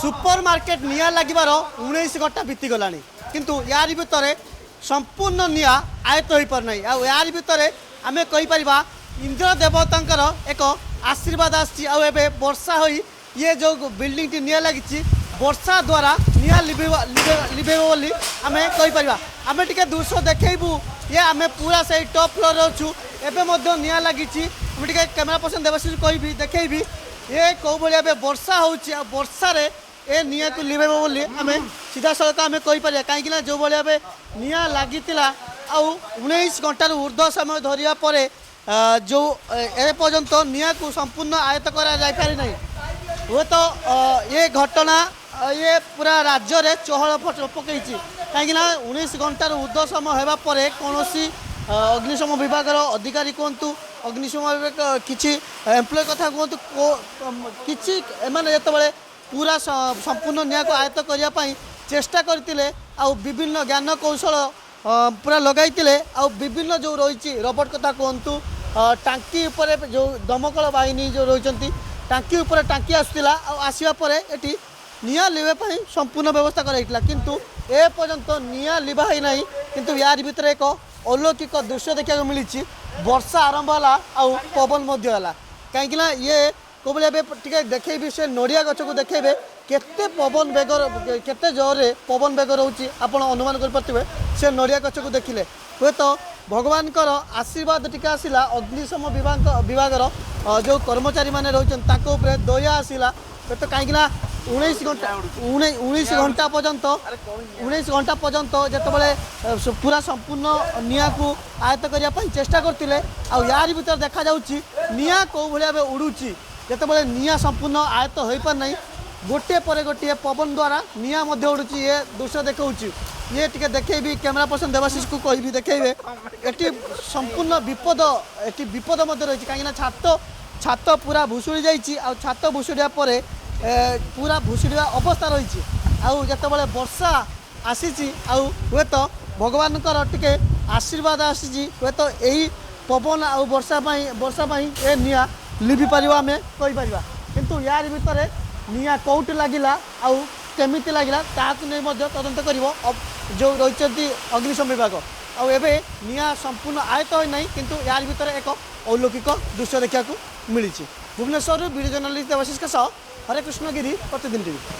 Super market निया लगिबार 19 घंटा बीतीगला किंतु यार भितर संपूर्ण निया आयत हो पार नहीं यार भितर आम कहीपर इंद्र देवता एक आशीर्वाद आबे वर्षा हो ये जो बिल्डिंग टी निया लगी वर्षा द्वारा निया लिभे बोली आम कहीपर आम टे दृश्य देखू ये आम पूरा से टॉप फ्लोर अच्छू एवं निया लगी कैमेरा पर्सन देवाशीष कहि देखी ये कौ भाई वर्षा होर्षा ए निया को लिभेब बोली आम सीधा सड़क आम कहीपर कहीं जो भाई निया लगी 19 घंटार ऊर्ध्व समय धरिया पर जो एपर्यंत निया को संपूर्ण आयत कर ना हुए तो ये घटना ये पूरा राज्य में चहल पकई कहीं 19 घंटार ऊर्ध्व समय होगापर कौन अग्निशम विभाग अधिकारी कहतु अग्निशम विभाग किसी एम्प्लॉय कथा कहतु कि जो पूरा संपूर्ण निया को आयत्त करने चेष्टा करते विभिन्न ज्ञान कौशल पूरा लगाई विभिन्न जो रही रोबोट कथा कहतु टांकी उपर जो दमकल बाहिनी जो रही टांकी उपर टांकी आसला आसवा पर ये निया लिभा संपूर्ण व्यवस्था कराइला किंतु ए पर्यंत निया लिभा ही ना किंतु यार भीतर एक अलौकिक दृश्य देखा मिली वर्षा आरंभ है पवन कहीं ये कौ भाई देखेबी से नड़िया गछ को देखेबे केते पवन बेग केते जोरे पवन बेग रोचे आपण अनुमान कर से नड़िया गछ को देखिले हे तो भगवान आशीर्वाद टिके आसला अग्निशम विभाग जो कर्मचारी मैंने रोचे दया आसला तो कहीं 19 घंटा पर्यंत 19 घंटा पर्यंत जो पूरा संपूर्ण निया को आयत्त करने चेष्टा करते यार भीतर देखा निया कौ भाई उड़ूची जिते निया संपूर्ण आयत्त हो पार ना गोटे पर गोटे पवन द्वारा निया उड़ूची ये दृश्य देखा ये टे देखेबी कैमेरा पर्सन देवाशीष को कहि देखेबे ये संपूर्ण विपद ये विपद रही कहीं छात पूरा भुशुड़ी जा छात भुशुड़ा पर पूरा भुशुड़ा अवस्था रही आते वर्षा आसी हे तो भगवान टे आशीर्वाद आसी हे तो यही पवन आ वर्षा ए निया लिभि पार आम कहीपर किंतु यार भीतर निया कौटी लगिला केमी लगिला ताकू नहीं तदंत कर जो रही अग्निशम विभाग आबे निया संपूर्ण आयत हो ना किंतु यार भीतर एक अलौकिक दृश्य देखा मिली भुवनेश्वर वीडियो जर्नलिस्ट देवाशीष के सह हरे कृष्ण गिरी प्रतिदिन टीवी।